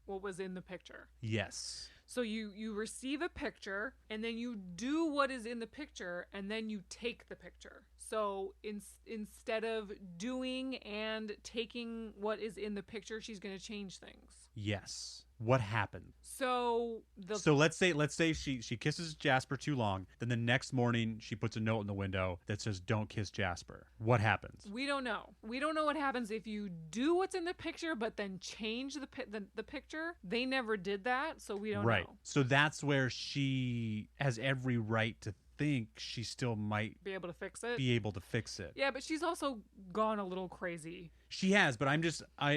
Speaker 2: was in the picture?
Speaker 3: Yes.
Speaker 2: So you receive a picture, and then you do what is in the picture, and then you take the picture. So instead of doing and taking what is in the picture, she's going to change things.
Speaker 3: Yes. What happened?
Speaker 2: So
Speaker 3: let's say she kisses Jasper too long. Then the next morning she puts a note in the window that says "Don't kiss Jasper." What happens?
Speaker 2: We don't know. We don't know what happens if you do what's in the picture, but then change the picture. They never did that, so we don't know.
Speaker 3: So that's where she has every right to think she still might
Speaker 2: be able to fix it.
Speaker 3: Yeah,
Speaker 2: but she's also gone a little crazy.
Speaker 3: She has, but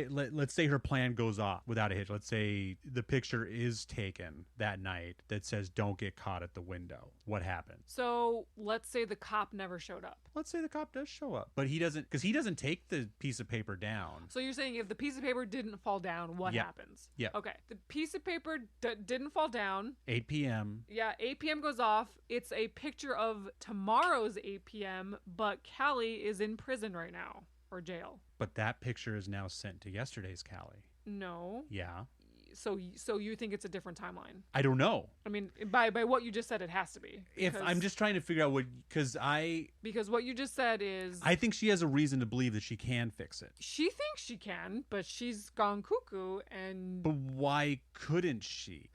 Speaker 3: let's say her plan goes off without a hitch. Let's say the picture is taken that night that says don't get caught at the window. What happens?
Speaker 2: So let's say the cop never showed up.
Speaker 3: Let's say the cop does show up, but he doesn't, because he doesn't take the piece of paper down.
Speaker 2: So you're saying if the piece of paper didn't fall down, what happens?
Speaker 3: Yeah.
Speaker 2: Okay. The piece of paper didn't fall down.
Speaker 3: 8 p.m.
Speaker 2: Yeah, 8 p.m. goes off. It's a picture of tomorrow's 8 p.m., but Callie is in prison right now, or jail.
Speaker 3: But that picture is now sent to yesterday's Callie.
Speaker 2: No.
Speaker 3: Yeah.
Speaker 2: So you think it's a different timeline?
Speaker 3: I don't know.
Speaker 2: I mean, by what you just said, it has to be.
Speaker 3: If I'm just trying to figure out because
Speaker 2: what you just said is,
Speaker 3: I think she has a reason to believe that she can fix it.
Speaker 2: She thinks she can, but she's gone cuckoo, and
Speaker 3: but why couldn't she?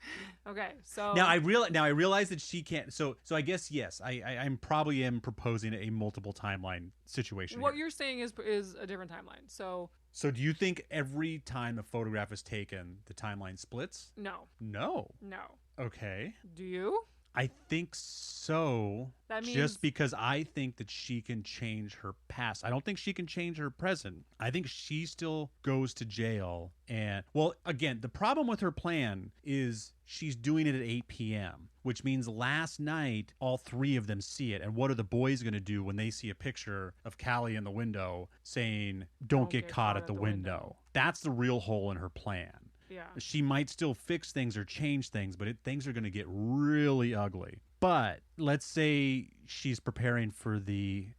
Speaker 2: Okay, so
Speaker 3: now I realize that she can't. So I guess yes, I'm probably proposing a multiple timeline situation.
Speaker 2: What you're saying is a different timeline.
Speaker 3: So do you think every time a photograph is taken, the timeline splits?
Speaker 2: No.
Speaker 3: No.
Speaker 2: No.
Speaker 3: Okay.
Speaker 2: Do you?
Speaker 3: I think so.
Speaker 2: That means...
Speaker 3: Just because I think that she can change her past. I don't think she can change her present. I think she still goes to jail. And, well, again, the problem with her plan is she's doing it at 8 p.m., which means last night, all 3 of them see it. And what are the boys going to do when they see a picture of Callie in the window saying, don't get caught at the window? That's the real hole in her plan.
Speaker 2: Yeah.
Speaker 3: She might still fix things or change things, but things are going to get really ugly. But let's say she's preparing for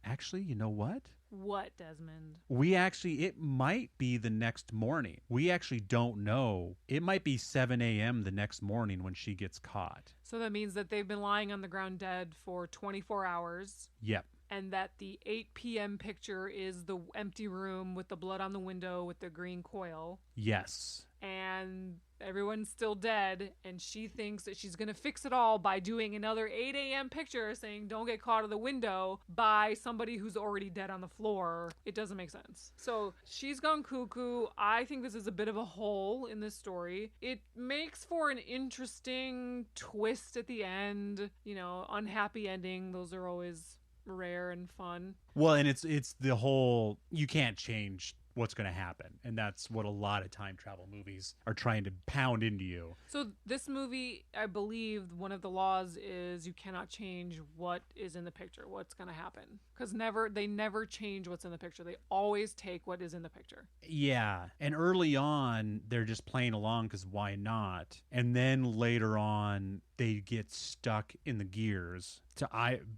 Speaker 3: actually, you know what?
Speaker 2: What, Desmond?
Speaker 3: It might be the next morning. We actually don't know. It might be 7 a.m. the next morning when she gets caught.
Speaker 2: So that means that they've been lying on the ground dead for 24 hours.
Speaker 3: Yep.
Speaker 2: And that the 8 p.m. picture is the empty room with the blood on the window with the green coil.
Speaker 3: Yes.
Speaker 2: And and everyone's still dead, and she thinks that she's gonna fix it all by doing another 8 a.m. picture saying don't get caught in the window by somebody who's already dead on the floor. It doesn't make sense. So she's gone cuckoo. I think this is a bit of a hole in this story. It makes for an interesting twist at the end, unhappy ending. Those are always rare and fun.
Speaker 3: Well, and it's the whole, you can't change what's going to happen, and that's what a lot of time travel movies are trying to pound into you.
Speaker 2: So this movie, I believe one of the laws is you cannot change what is in the picture, what's going to happen, because they never change what's in the picture. They always take what is in the picture.
Speaker 3: Yeah, and early on they're just playing along because why not, and then later on they get stuck in the gears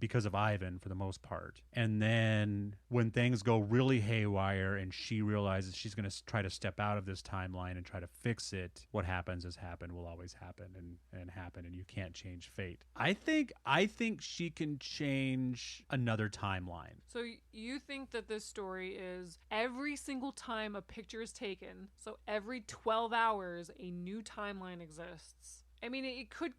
Speaker 3: because of Ivan for the most part. And then when things go really haywire and she realizes she's going to try to step out of this timeline and try to fix it, what happens has happened, will always happen, and happen, and you can't change fate. I think she can change another timeline.
Speaker 2: So you think that this story is every single time a picture is taken, so every 12 hours a new timeline exists. I mean, it could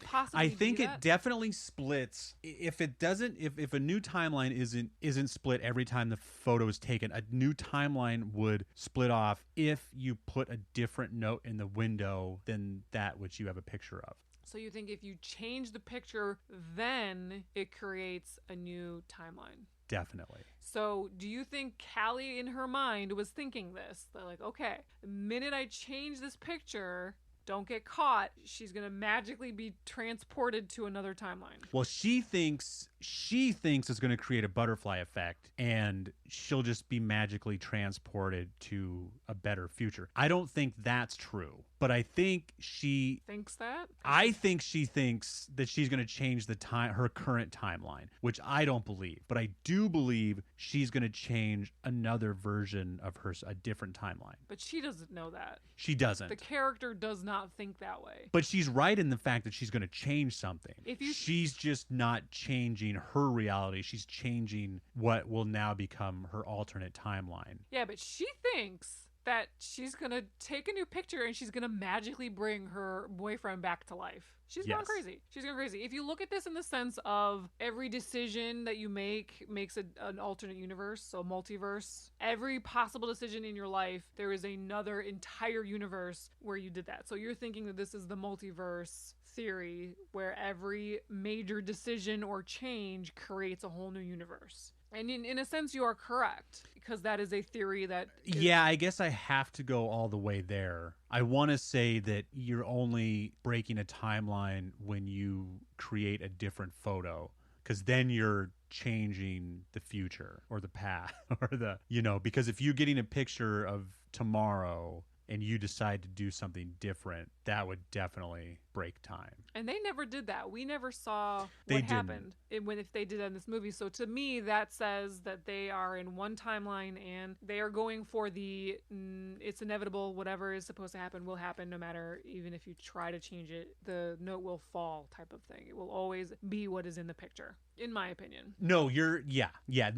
Speaker 2: possibly.
Speaker 3: I think
Speaker 2: be
Speaker 3: it
Speaker 2: that.
Speaker 3: definitely splits. If it doesn't, if a new timeline isn't split every time the photo is taken, a new timeline would split off if you put a different note in the window than that which you have a picture of.
Speaker 2: So you think if you change the picture, then it creates a new timeline?
Speaker 3: Definitely.
Speaker 2: So do you think Callie in her mind was thinking this? They're like, okay, the minute I change this picture, don't get caught, she's going to magically be transported to another timeline.
Speaker 3: Well, she thinks it's going to create a butterfly effect and she'll just be magically transported to a better future. I don't think that's true, but I think she
Speaker 2: thinks that.
Speaker 3: I think she thinks that she's going to change her current timeline, which I don't believe, but I do believe she's going to change another version of a different timeline.
Speaker 2: But she doesn't know that.
Speaker 3: She doesn't.
Speaker 2: The character does not think that way.
Speaker 3: But she's right in the fact that she's going to change something. She's just not changing her reality. She's changing what will now become her alternate timeline.
Speaker 2: Yeah, but she thinks that she's going to take a new picture and she's going to magically bring her boyfriend back to life. She's going crazy. She's going crazy. If you look at this in the sense of every decision that you makes an alternate universe, so multiverse, every possible decision in your life, there is another entire universe where you did that. So you're thinking that this is the multiverse theory where every major decision or change creates a whole new universe. And in a sense, you are correct, because that is a theory that...
Speaker 3: Yeah, I guess I have to go all the way there. I want to say that you're only breaking a timeline when you create a different photo, because then you're changing the future or the past or because if you're getting a picture of tomorrow and you decide to do something different, that would definitely break time.
Speaker 2: And they never did that. We never saw what happened if they did that in this movie. So to me, that says that they are in one timeline and they are going for it's inevitable, whatever is supposed to happen will happen no matter, even if you try to change it, the note will fall type of thing. It will always be what is in the picture, in my opinion.
Speaker 3: No, yeah.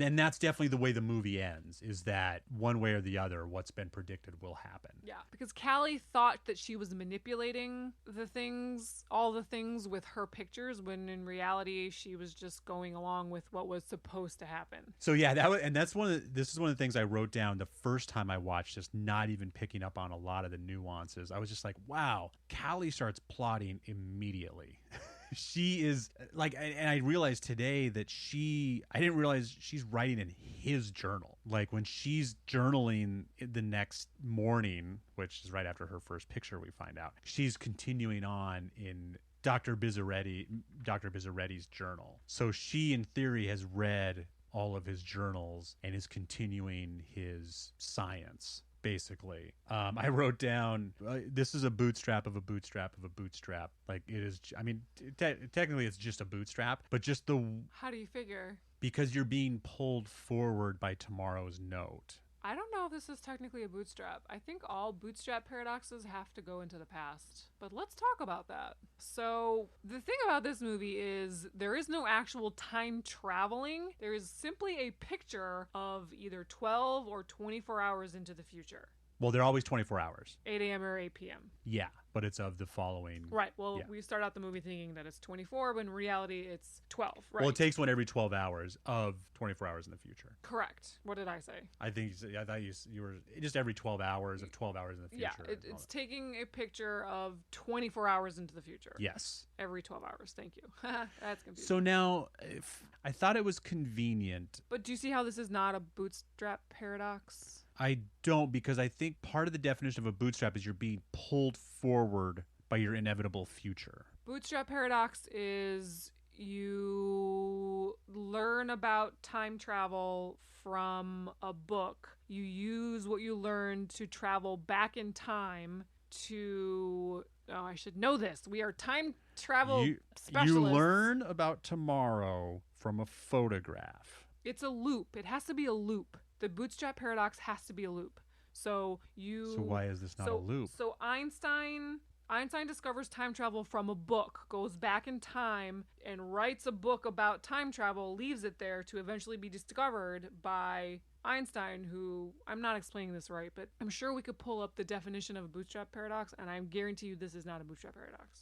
Speaker 3: And that's definitely the way the movie ends, is that one way or the other, what's been predicted will happen.
Speaker 2: Yeah, because Callie thought that she was manipulating all the things with her pictures, when in reality she was just going along with what was supposed to happen.
Speaker 3: So yeah, this is one of the things I wrote down the first time I watched, just not even picking up on a lot of the nuances. I was just like, wow, Callie starts plotting immediately. She is like, and I realized today that I didn't realize she's writing in his journal. Like when she's journaling the next morning, which is right after her first picture, we find out she's continuing on in Dr. Bizzaretti's journal. So she, in theory, has read all of his journals and is continuing his science. Basically, I wrote down, this is a bootstrap of a bootstrap of a bootstrap. Like it is, I mean, technically it's just a bootstrap, but just
Speaker 2: How do you figure?
Speaker 3: Because you're being pulled forward by tomorrow's note.
Speaker 2: I don't know if this is technically a bootstrap. I think all bootstrap paradoxes have to go into the past. But let's talk about that. So the thing about this movie is there is no actual time traveling. There is simply a picture of either 12 or 24 hours into the future.
Speaker 3: Well, they're always 24 hours.
Speaker 2: 8 a.m. or 8 p.m.
Speaker 3: Yeah, but it's of the following.
Speaker 2: Right. Well,
Speaker 3: Yeah.
Speaker 2: we start out the movie thinking that it's 24, but in reality, it's 12. Right.
Speaker 3: Well, it takes one every 12 hours of 24 hours in the future.
Speaker 2: Correct. What did I say?
Speaker 3: I thought you were just every 12 hours of 12 hours in the future.
Speaker 2: Yeah, it's taking a picture of 24 hours into the future.
Speaker 3: Yes.
Speaker 2: Every 12 hours. Thank you. That's confusing.
Speaker 3: So now, I thought it was convenient.
Speaker 2: But do you see how this is not a bootstrap paradox?
Speaker 3: I don't, because I think part of the definition of a bootstrap is you're being pulled forward by your inevitable future.
Speaker 2: Bootstrap paradox is you learn about time travel from a book. You use what you learned to travel back in time to... Oh, I should know this. We are time travel specialists.
Speaker 3: You learn about tomorrow from a photograph.
Speaker 2: It's a loop. It has to be a loop. The bootstrap paradox has to be a loop. So
Speaker 3: why is this not a loop?
Speaker 2: So Einstein discovers time travel from a book, goes back in time and writes a book about time travel, leaves it there to eventually be discovered by Einstein, who, I'm not explaining this right, but I'm sure we could pull up the definition of a bootstrap paradox, and I guarantee you this is not a bootstrap paradox.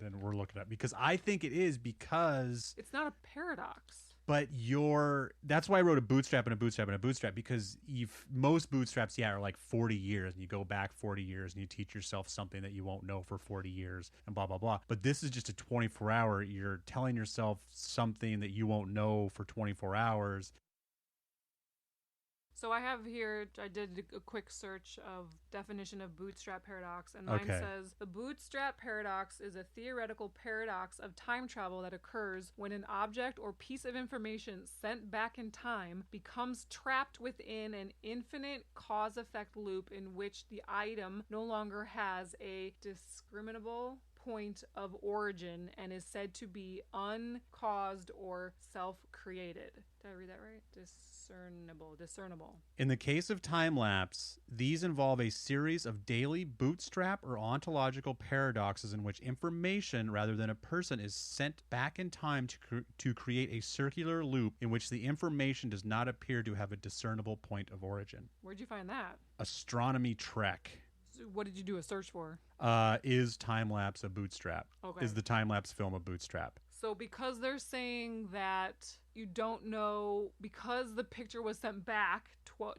Speaker 3: Then we're looking at, because I think it is, because
Speaker 2: it's not a paradox.
Speaker 3: But that's why I wrote a bootstrap and a bootstrap and a bootstrap, because most bootstraps, are like 40 years, and you go back 40 years and you teach yourself something that you won't know for 40 years and blah, blah, blah. But this is just a 24-hour. You're telling yourself something that you won't know for 24 hours.
Speaker 2: So I have here, I did a quick search of definition of bootstrap paradox, and mine says, the bootstrap paradox is a theoretical paradox of time travel that occurs when an object or piece of information sent back in time becomes trapped within an infinite cause-effect loop in which the item no longer has a discriminable point of origin and is said to be uncaused or self-created. Did I read that right? Discernible.
Speaker 3: In the case of time lapse, these involve a series of daily bootstrap or ontological paradoxes in which information rather than a person is sent back in time to create a circular loop in which the information does not appear to have a discernible point of origin.
Speaker 2: Where'd you find that?
Speaker 3: Astronomy Trek.
Speaker 2: So what did you do a search for?
Speaker 3: Is time lapse a bootstrap? Okay. Is the time lapse film a bootstrap?
Speaker 2: So because they're saying that you don't know, because the picture was sent back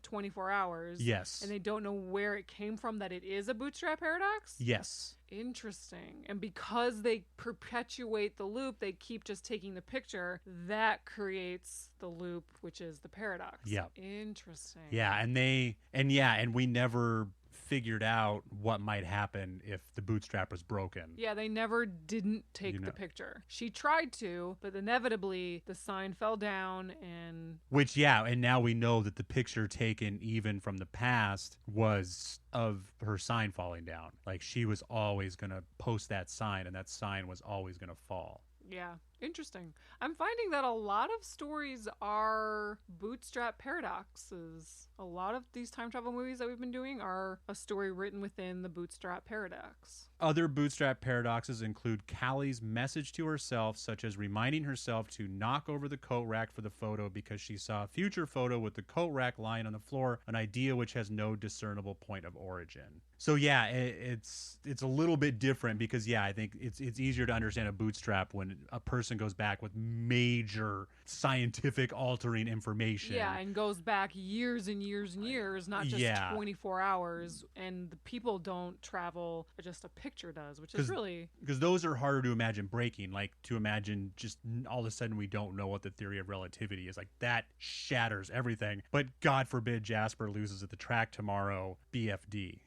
Speaker 2: 24 hours.
Speaker 3: Yes.
Speaker 2: And they don't know where it came from, that it is a bootstrap paradox?
Speaker 3: Yes.
Speaker 2: Interesting. And because they perpetuate the loop, they keep just taking the picture, that creates the loop, which is the paradox.
Speaker 3: Yeah.
Speaker 2: Interesting.
Speaker 3: Yeah, and we never figured out what might happen if the bootstrap was broken.
Speaker 2: Yeah, they never didn't take the picture. She tried to, but inevitably the sign fell down and...
Speaker 3: And now we know that the picture taken even from the past was of her sign falling down. Like, she was always going to post that sign, and that sign was always going to fall.
Speaker 2: Yeah, interesting. I'm finding that a lot of stories are bootstrap paradoxes. A lot of these time travel movies that we've been doing are a story written within the bootstrap paradox.
Speaker 3: Other bootstrap paradoxes include Callie's message to herself, such as reminding herself to knock over the coat rack for the photo because she saw a future photo with the coat rack lying on the floor, an idea which has no discernible point of origin. So yeah, it's a little bit different because I think it's easier to understand a bootstrap when a person goes back with major scientific altering information.
Speaker 2: Yeah, and goes back years and years and years, not just 24 hours. And the people don't travel, just a picture does, which is really...
Speaker 3: Because those are harder to imagine breaking, like to imagine just all of a sudden we don't know what the theory of relativity is. Like, that shatters everything. But God forbid Jasper loses at the track tomorrow, BFD.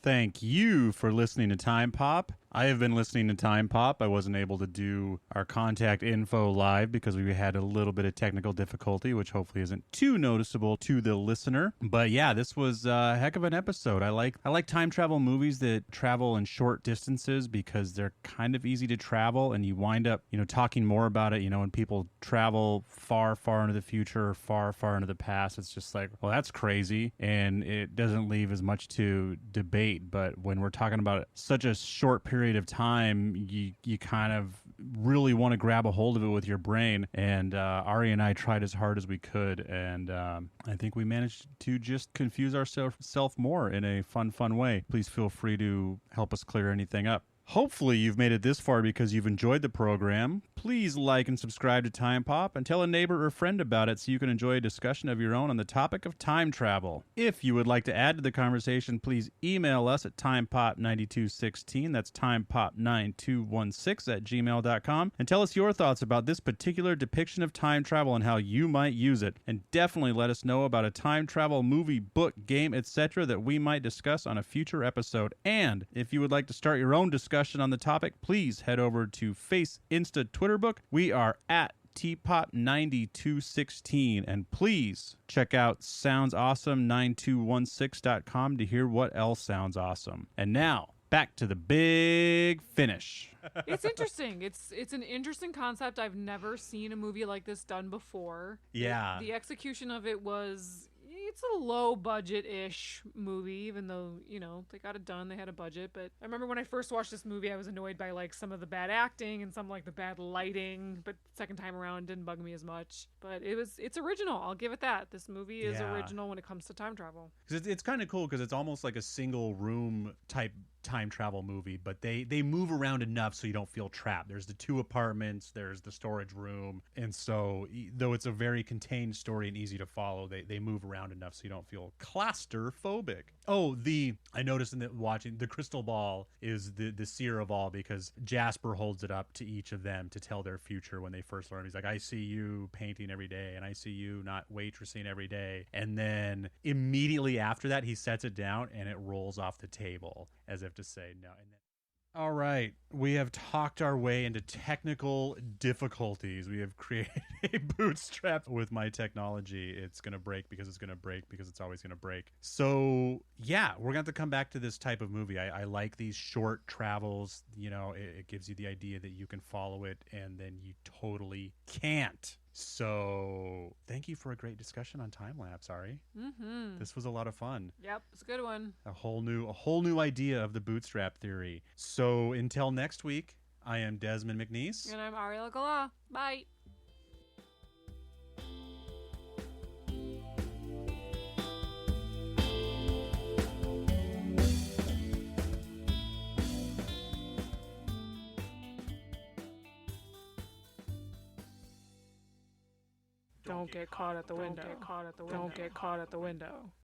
Speaker 3: Thank you for listening to Time Pop. I have been listening to Time Pop. I wasn't able to do our contact info live because we had a little bit of technical difficulty, which hopefully isn't too noticeable to the listener. But yeah, this was a heck of an episode. I like time travel movies that travel in short distances because they're kind of easy to travel, and you wind up, talking more about it, when people travel far, far into the future or far, far into the past. It's just like, well, that's crazy, and it doesn't leave as much to debate. But when we're talking about such a short period of time, you kind of really want to grab a hold of it with your brain. And Ari and I tried as hard as we could, and I think we managed to just confuse ourselves more in a fun way. Please feel free to help us clear anything up. Hopefully you've made it this far because you've enjoyed the program. Please like and subscribe to Time Pop and tell a neighbor or friend about it so you can enjoy a discussion of your own on the topic of time travel. If you would like to add to the conversation, please email us at timepop9216, that's timepop9216 @gmail.com, and tell us your thoughts about this particular depiction of time travel and how you might use it. And definitely let us know about a time travel movie, book, game, etc. that we might discuss on a future episode. And if you would like to start your own discussion on the topic, please head over to Face, Insta, Twitter book. We are at tpop9216, and please check out soundsawesome9216.com to hear what else sounds awesome. And now back to the big finish.
Speaker 2: It's interesting. It's an interesting concept. I've never seen a movie like this done before.
Speaker 3: Yeah.
Speaker 2: The execution of it was, it's a low budget-ish movie, even though, they got it done. They had a budget. But I remember when I first watched this movie, I was annoyed by like some of the bad acting and some like the bad lighting. But second time around, didn't bug me as much. But it's original. I'll give it that. This movie is original when it comes to time travel.
Speaker 3: Because it's kind of cool because it's almost like a single room type time travel movie, but they move around enough so you don't feel trapped. There's the 2 apartments, there's the storage room, and so though it's a very contained story and easy to follow, they move around enough so you don't feel claustrophobic. I noticed in watching the crystal ball is the seer of all, because Jasper holds it up to each of them to tell their future when they first learn. He's like, I see you painting every day, and I see you not waitressing every day. And then immediately after that, he sets it down and it rolls off the table as if to say no. And then, all right, we have talked our way into technical difficulties. We have created a bootstrap with my technology. It's going to break because it's going to break because it's always going to break. So, yeah, we're going to have to come back to this type of movie. I like these short travels. It gives you the idea that you can follow it, and then you totally can't. So, thank you for a great discussion on time lapse, Ari.
Speaker 2: Mm-hmm.
Speaker 3: This was a lot of fun.
Speaker 2: Yep, it's a good one.
Speaker 3: A whole new idea of the bootstrap theory. So, until next week, I am Desmond McNeese.
Speaker 2: And I'm Ariel Gala. Bye. Don't get caught at the window. Don't get caught at the window.